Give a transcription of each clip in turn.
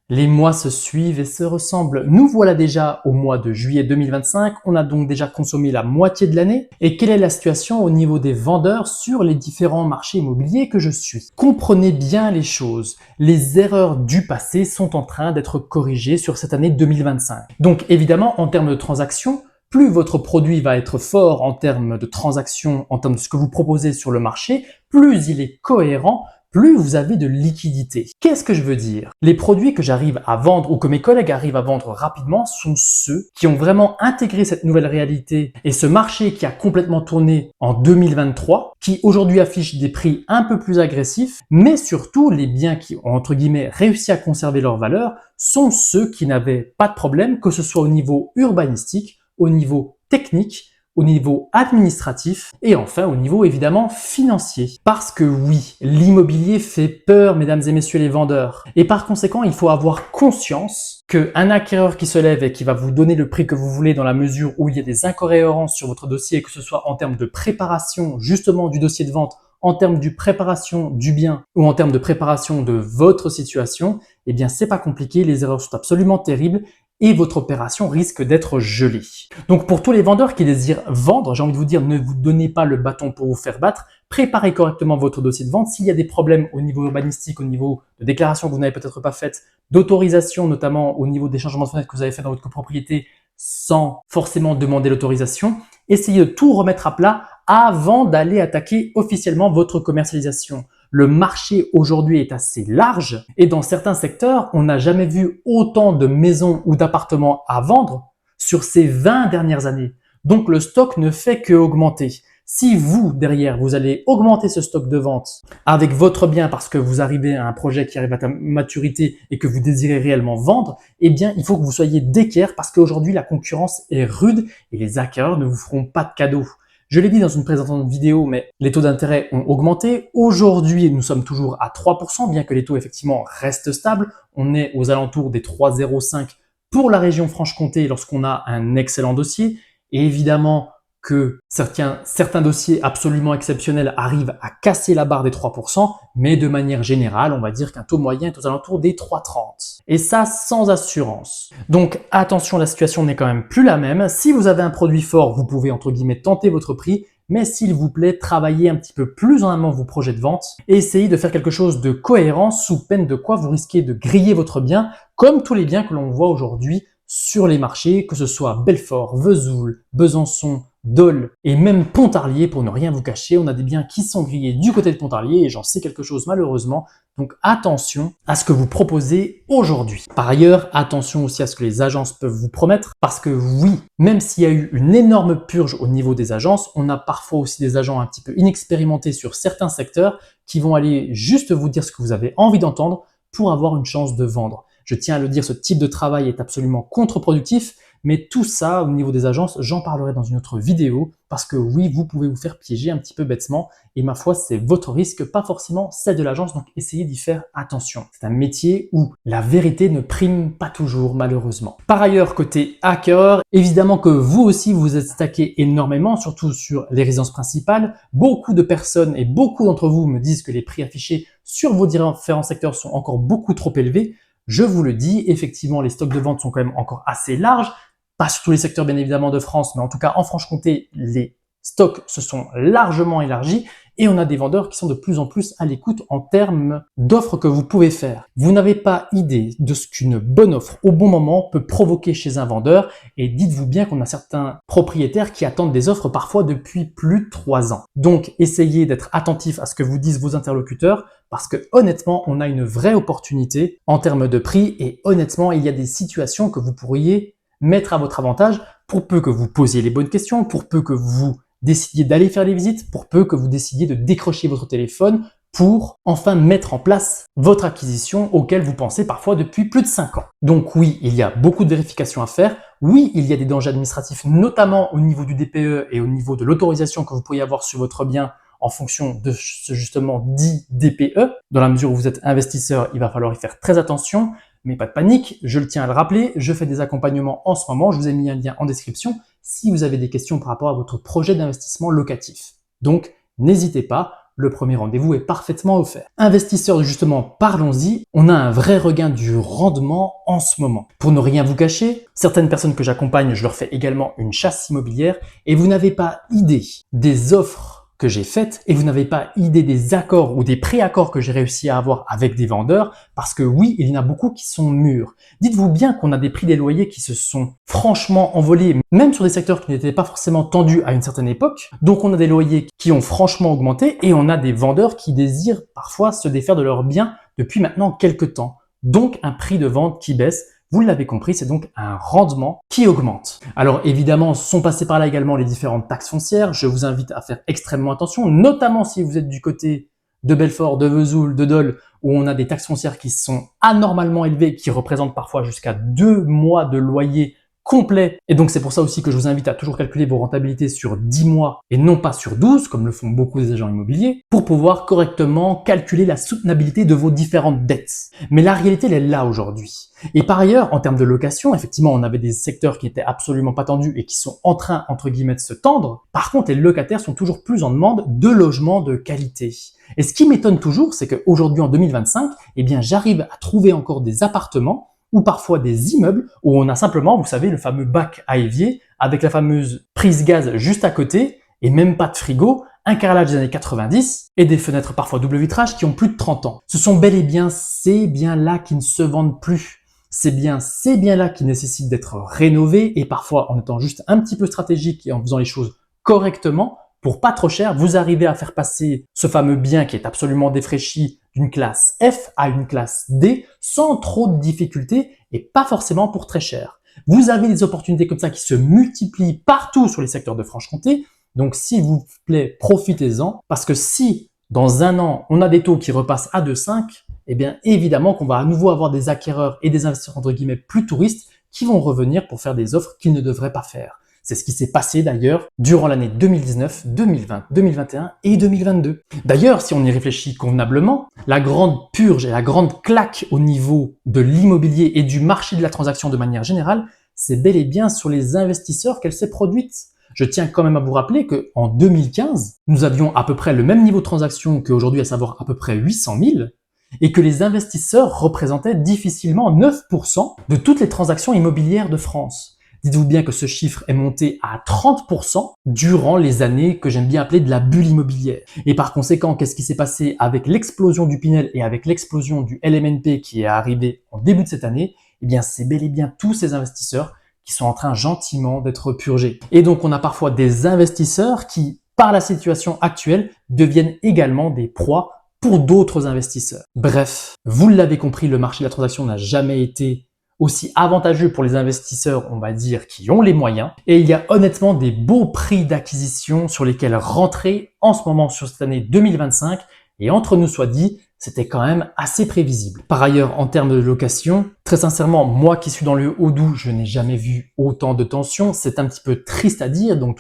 Les mois se suivent et se ressemblent. Nous voilà déjà au mois de juillet 2025. On a donc déjà consommé la moitié de l'année. Et quelle est la situation au niveau des vendeurs sur les différents marchés immobiliers que je suis? Comprenez bien les choses. Les erreurs du passé sont en train d'être corrigées sur cette année 2025. Donc évidemment, en termes de transactions, plus votre produit va être fort en termes de transactions, en termes de ce que vous proposez sur le marché, plus il est cohérent, plus vous avez de liquidité. Qu'est-ce que je veux dire? Les produits que j'arrive à vendre ou que mes collègues arrivent à vendre rapidement sont ceux qui ont vraiment intégré cette nouvelle réalité et ce marché qui a complètement tourné en 2023, qui aujourd'hui affiche des prix un peu plus agressifs, mais surtout les biens qui ont entre guillemets réussi à conserver leur valeur sont ceux qui n'avaient pas de problème, que ce soit au niveau urbanistique, au niveau technique, au niveau administratif et enfin au niveau évidemment financier. Parce que oui, l'immobilier fait peur, mesdames et messieurs les vendeurs. Et par conséquent, il faut avoir conscience qu'un acquéreur qui se lève et qui va vous donner le prix que vous voulez dans la mesure où il y a des incohérences sur votre dossier, que ce soit en termes de préparation justement du dossier de vente, en termes de préparation du bien ou en termes de préparation de votre situation, eh bien c'est pas compliqué, les erreurs sont absolument terribles et votre opération risque d'être gelée. Donc pour tous les vendeurs qui désirent vendre, j'ai envie de vous dire, ne vous donnez pas le bâton pour vous faire battre, préparez correctement votre dossier de vente. S'il y a des problèmes au niveau urbanistique, au niveau de déclaration que vous n'avez peut-être pas faites, d'autorisation notamment au niveau des changements de fenêtre que vous avez fait dans votre copropriété sans forcément demander l'autorisation, essayez de tout remettre à plat avant d'aller attaquer officiellement votre commercialisation. Le marché aujourd'hui est assez large et dans certains secteurs, on n'a jamais vu autant de maisons ou d'appartements à vendre sur ces 20 dernières années. Donc le stock ne fait qu'augmenter. Si vous, derrière, vous allez augmenter ce stock de vente avec votre bien parce que vous arrivez à un projet qui arrive à maturité et que vous désirez réellement vendre, eh bien, il faut que vous soyez d'équerre parce qu'aujourd'hui, la concurrence est rude et les hackers ne vous feront pas de cadeaux. Je l'ai dit dans une précédente vidéo, mais les taux d'intérêt ont augmenté. Aujourd'hui, nous sommes toujours à 3%, bien que les taux effectivement restent stables. On est aux alentours des 3,05 pour la région Franche-Comté lorsqu'on a un excellent dossier. Et évidemment que certains dossiers absolument exceptionnels arrivent à casser la barre des 3%, mais de manière générale, on va dire qu'un taux moyen est aux alentours des 3,30. Et ça, sans assurance. Donc attention, la situation n'est quand même plus la même. Si vous avez un produit fort, vous pouvez entre guillemets tenter votre prix, mais s'il vous plaît, travaillez un petit peu plus en amont vos projets de vente et essayez de faire quelque chose de cohérent sous peine de quoi vous risquez de griller votre bien, comme tous les biens que l'on voit aujourd'hui sur les marchés, que ce soit Belfort, Vesoul, Besançon, Dole et même Pontarlier, pour ne rien vous cacher. On a des biens qui sont grillés du côté de Pontarlier et j'en sais quelque chose malheureusement. Donc attention à ce que vous proposez aujourd'hui. Par ailleurs, attention aussi à ce que les agences peuvent vous promettre parce que oui, même s'il y a eu une énorme purge au niveau des agences, on a parfois aussi des agents un petit peu inexpérimentés sur certains secteurs qui vont aller juste vous dire ce que vous avez envie d'entendre pour avoir une chance de vendre. Je tiens à le dire, ce type de travail est absolument contre-productif, mais tout ça, au niveau des agences, j'en parlerai dans une autre vidéo, parce que oui, vous pouvez vous faire piéger un petit peu bêtement, et ma foi, c'est votre risque, pas forcément celle de l'agence, donc essayez d'y faire attention. C'est un métier où la vérité ne prime pas toujours, malheureusement. Par ailleurs, côté hacker, évidemment que vous aussi, vous êtes stacké énormément, surtout sur les résidences principales. Beaucoup de personnes et beaucoup d'entre vous me disent que les prix affichés sur vos différents secteurs sont encore beaucoup trop élevés. Je vous le dis, effectivement, les stocks de vente sont quand même encore assez larges, pas sur tous les secteurs bien évidemment de France, mais en tout cas en Franche-Comté, les stocks se sont largement élargis et on a des vendeurs qui sont de plus en plus à l'écoute en termes d'offres que vous pouvez faire. Vous n'avez pas idée de ce qu'une bonne offre au bon moment peut provoquer chez un vendeur et dites-vous bien qu'on a certains propriétaires qui attendent des offres parfois depuis plus de 3 ans. Donc essayez d'être attentif à ce que vous disent vos interlocuteurs parce que honnêtement, on a une vraie opportunité en termes de prix et honnêtement, il y a des situations que vous pourriez mettre à votre avantage pour peu que vous posiez les bonnes questions, pour peu que vous décidiez d'aller faire les visites, pour peu que vous décidiez de décrocher votre téléphone pour enfin mettre en place votre acquisition auquel vous pensez parfois depuis plus de 5 ans. Donc oui, il y a beaucoup de vérifications à faire. Oui, il y a des dangers administratifs, notamment au niveau du DPE et au niveau de l'autorisation que vous pourriez avoir sur votre bien en fonction de ce justement dit DPE. Dans la mesure où vous êtes investisseur, il va falloir y faire très attention. Mais pas de panique, je le tiens à le rappeler, je fais des accompagnements en ce moment, je vous ai mis un lien en description si vous avez des questions par rapport à votre projet d'investissement locatif. Donc, n'hésitez pas, le premier rendez-vous est parfaitement offert. Investisseurs, justement, parlons-y, on a un vrai regain du rendement en ce moment. Pour ne rien vous cacher, certaines personnes que j'accompagne, je leur fais également une chasse immobilière et vous n'avez pas idée des offres que j'ai faites et vous n'avez pas idée des accords ou des pré-accords que j'ai réussi à avoir avec des vendeurs parce que oui, il y en a beaucoup qui sont mûrs. Dites-vous bien qu'on a des prix des loyers qui se sont franchement envolés, même sur des secteurs qui n'étaient pas forcément tendus à une certaine époque. Donc on a des loyers qui ont franchement augmenté et on a des vendeurs qui désirent parfois se défaire de leurs biens depuis maintenant quelques temps. Donc un prix de vente qui baisse. Vous l'avez compris, c'est donc un rendement qui augmente. Alors évidemment, sont passées par là également les différentes taxes foncières. Je vous invite à faire extrêmement attention, notamment si vous êtes du côté de Belfort, de Vesoul, de Dole, où on a des taxes foncières qui sont anormalement élevées, qui représentent parfois jusqu'à 2 mois de loyer complet. Et donc c'est pour ça aussi que je vous invite à toujours calculer vos rentabilités sur 10 mois et non pas sur 12, comme le font beaucoup des agents immobiliers, pour pouvoir correctement calculer la soutenabilité de vos différentes dettes. Mais la réalité, elle est là aujourd'hui. Et par ailleurs, en termes de location, effectivement, on avait des secteurs qui étaient absolument pas tendus et qui sont en train, entre guillemets, de se tendre. Par contre, les locataires sont toujours plus en demande de logements de qualité. Et ce qui m'étonne toujours, c'est qu'aujourd'hui, en 2025, eh bien, j'arrive à trouver encore des appartements ou parfois des immeubles où on a simplement, vous savez, le fameux bac à évier avec la fameuse prise gaz juste à côté et même pas de frigo, un carrelage des années 90 et des fenêtres parfois double vitrage qui ont plus de 30 ans. Ce sont bel et bien ces biens-là qui ne se vendent plus. C'est bien ces biens-là qui nécessitent d'être rénovés et parfois en étant juste un petit peu stratégique et en faisant les choses correctement, pour pas trop cher, vous arrivez à faire passer ce fameux bien qui est absolument défraîchi d'une classe F à une classe D sans trop de difficultés et pas forcément pour très cher. Vous avez des opportunités comme ça qui se multiplient partout sur les secteurs de Franche-Comté. Donc, s'il vous plaît, profitez-en parce que si dans un an, on a des taux qui repassent à 2,5, eh bien, évidemment qu'on va à nouveau avoir des acquéreurs et des investisseurs entre guillemets plus touristes qui vont revenir pour faire des offres qu'ils ne devraient pas faire. C'est ce qui s'est passé d'ailleurs durant l'année 2019, 2020, 2021 et 2022. D'ailleurs, si on y réfléchit convenablement, la grande purge et la grande claque au niveau de l'immobilier et du marché de la transaction de manière générale, c'est bel et bien sur les investisseurs qu'elle s'est produite. Je tiens quand même à vous rappeler qu'en 2015, nous avions à peu près le même niveau de transaction qu'aujourd'hui, à savoir à peu près 800 000, et que les investisseurs représentaient difficilement 9% de toutes les transactions immobilières de France. Dites-vous bien que ce chiffre est monté à 30% durant les années que j'aime bien appeler de la bulle immobilière. Et par conséquent, qu'est-ce qui s'est passé avec l'explosion du Pinel et avec l'explosion du LMNP qui est arrivé en début de cette année? Eh bien, c'est bel et bien tous ces investisseurs qui sont en train gentiment d'être purgés. Et donc, on a parfois des investisseurs qui, par la situation actuelle, deviennent également des proies pour d'autres investisseurs. Bref, vous l'avez compris, le marché de la transaction n'a jamais été aussi avantageux pour les investisseurs, on va dire, qui ont les moyens. Et il y a honnêtement des beaux prix d'acquisition sur lesquels rentrer en ce moment sur cette année 2025. Et entre nous soit dit, c'était quand même assez prévisible. Par ailleurs, en termes de location, très sincèrement, moi qui suis dans le Haut-Doubs, je n'ai jamais vu autant de tension. C'est un petit peu triste à dire. Donc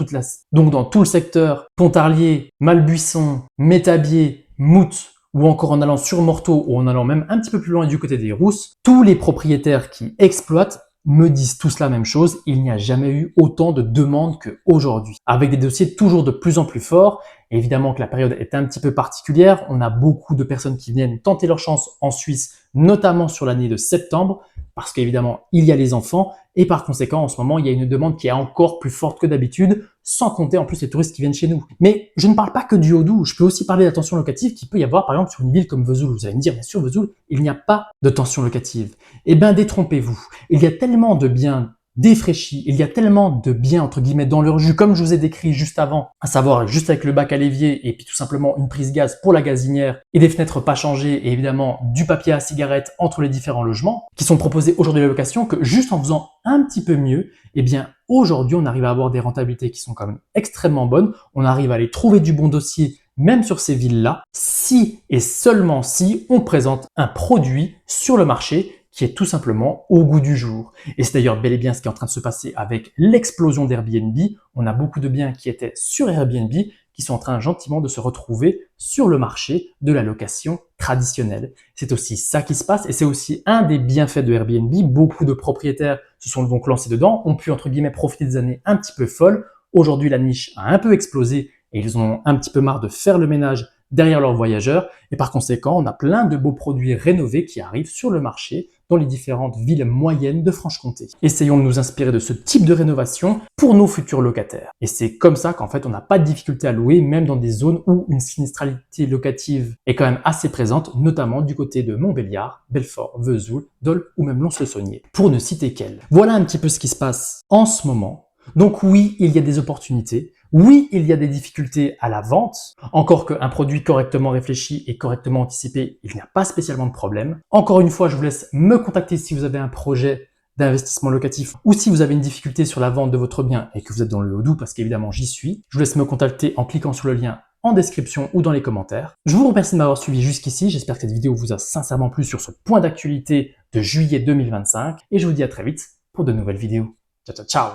dans tout le secteur, Pontarlier, Malbuisson, Métabier, Mout, ou encore en allant sur Morteau ou en allant même un petit peu plus loin du côté des Rousses, tous les propriétaires qui exploitent me disent tous la même chose, il n'y a jamais eu autant de demandes qu'aujourd'hui. Avec des dossiers toujours de plus en plus forts, et évidemment que la période est un petit peu particulière, on a beaucoup de personnes qui viennent tenter leur chance en Suisse, notamment sur l'année de septembre, parce qu'évidemment, il y a les enfants, et par conséquent, en ce moment, il y a une demande qui est encore plus forte que d'habitude, sans compter en plus les touristes qui viennent chez nous. Mais je ne parle pas que du Haut-Doubs, je peux aussi parler de la tension locative qu'il peut y avoir, par exemple, sur une ville comme Vesoul. Vous allez me dire, bien sûr, Vesoul, il n'y a pas de tension locative. Eh bien, détrompez-vous. Il y a tellement de biens défraîchis, il y a tellement de biens, entre guillemets, dans leur jus, comme je vous ai décrit juste avant, à savoir juste avec le bac à l'évier et puis tout simplement une prise gaz pour la gazinière et des fenêtres pas changées et évidemment du papier à cigarette entre les différents logements qui sont proposés aujourd'hui à la location, que juste en faisant un petit peu mieux, eh bien, aujourd'hui, on arrive à avoir des rentabilités qui sont quand même extrêmement bonnes. On arrive à aller trouver du bon dossier même sur ces villes-là, si et seulement si on présente un produit sur le marché qui est tout simplement au goût du jour. Et c'est d'ailleurs bel et bien ce qui est en train de se passer avec l'explosion d'Airbnb. On a beaucoup de biens qui étaient sur Airbnb qui sont en train gentiment de se retrouver sur le marché de la location traditionnelle. C'est aussi ça qui se passe et c'est aussi un des bienfaits de Airbnb. Beaucoup de propriétaires se sont donc lancés dedans, ont pu entre guillemets profiter des années un petit peu folles. Aujourd'hui, la niche a un peu explosé et ils ont un petit peu marre de faire le ménage derrière leurs voyageurs et par conséquent, on a plein de beaux produits rénovés qui arrivent sur le marché dans les différentes villes moyennes de Franche-Comté. Essayons de nous inspirer de ce type de rénovation pour nos futurs locataires. Et c'est comme ça qu'en fait, on n'a pas de difficulté à louer, même dans des zones où une sinistralité locative est quand même assez présente, notamment du côté de Montbéliard, Belfort, Vesoul, Dole ou même Lons-le-Saunier, pour ne citer qu'elles. Voilà un petit peu ce qui se passe en ce moment. Donc oui, il y a des opportunités. Oui, il y a des difficultés à la vente, encore qu'un produit correctement réfléchi et correctement anticipé, il n'y a pas spécialement de problème. Encore une fois, je vous laisse me contacter si vous avez un projet d'investissement locatif ou si vous avez une difficulté sur la vente de votre bien et que vous êtes dans le Haut-Doubs, parce qu'évidemment j'y suis. Je vous laisse me contacter en cliquant sur le lien en description ou dans les commentaires. Je vous remercie de m'avoir suivi jusqu'ici, j'espère que cette vidéo vous a sincèrement plu sur ce point d'actualité de juillet 2025 et je vous dis à très vite pour de nouvelles vidéos. Ciao ciao ciao!